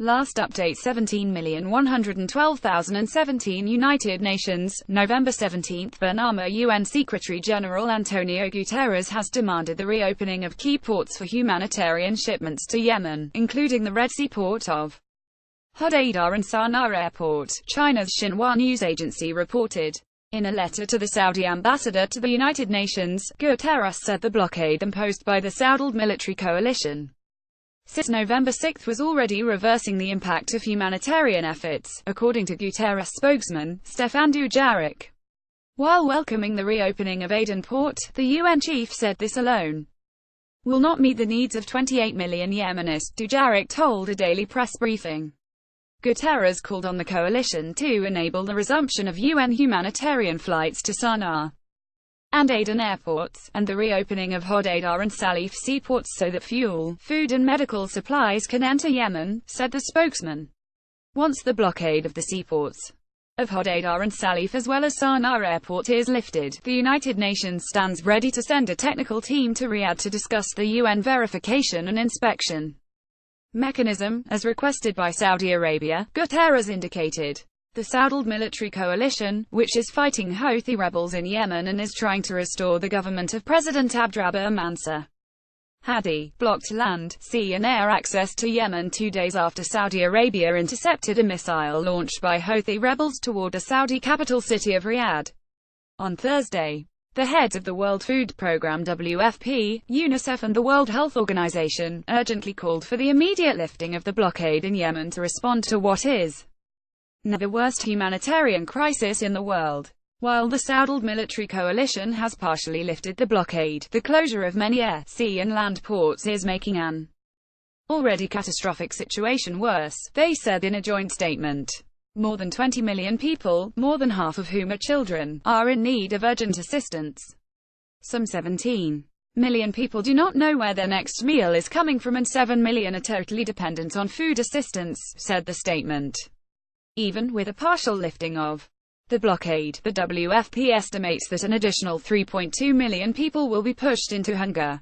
Last update 17,112,017 United Nations, November 17. Bernama UN Secretary-General Antonio Guterres has demanded the reopening of key ports for humanitarian shipments to Yemen, including the Red Sea port of Hodaydah and Sanaa airport, China's Xinhua news agency reported. In a letter to the Saudi ambassador to the United Nations, Guterres said the blockade imposed by the Saudiled military coalition since November 6 was already reversing the impact of humanitarian efforts, according to Guterres spokesman, Stephane Dujarric. While welcoming the reopening of Aden port, the UN chief said this alone will not meet the needs of 28 million Yemenis, Dujarric told a daily press briefing. Guterres called on the coalition to enable the resumption of UN humanitarian flights to Sanaa and Aden airports, and the reopening of Hodaydah and Saleef seaports so that fuel, food and medical supplies can enter Yemen, said the spokesman. Once the blockade of the seaports of Hodaydah and Saleef as well as Sanaa airport is lifted, the United Nations stands ready to send a technical team to Riyadh to discuss the UN verification and inspection mechanism, as requested by Saudi Arabia, Guterres indicated. The Saudiled military coalition, which is fighting Houthi rebels in Yemen and is trying to restore the government of President Abdrabbuh Mansur Hadi, blocked land, sea and air access to Yemen 2 days after Saudi Arabia intercepted a missile launched by Houthi rebels toward the Saudi capital city of Riyadh. On Thursday, the heads of the World Food Programme WFP, UNICEF and the World Health Organization urgently called for the immediate lifting of the blockade in Yemen to respond to what is now the worst humanitarian crisis in the world. While the Saudiled military coalition has partially lifted the blockade, the closure of many air, sea and land ports is making an already catastrophic situation worse, they said in a joint statement. More than 20 million people, more than half of whom are children, are in need of urgent assistance. Some 17 million people do not know where their next meal is coming from and 7 million are totally dependent on food assistance, said the statement. Even with a partial lifting of the blockade, the WFP estimates that an additional 3.2 million people will be pushed into hunger.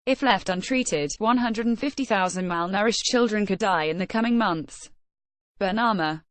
If left untreated, 150,000 malnourished children could die in the coming months. Bernama.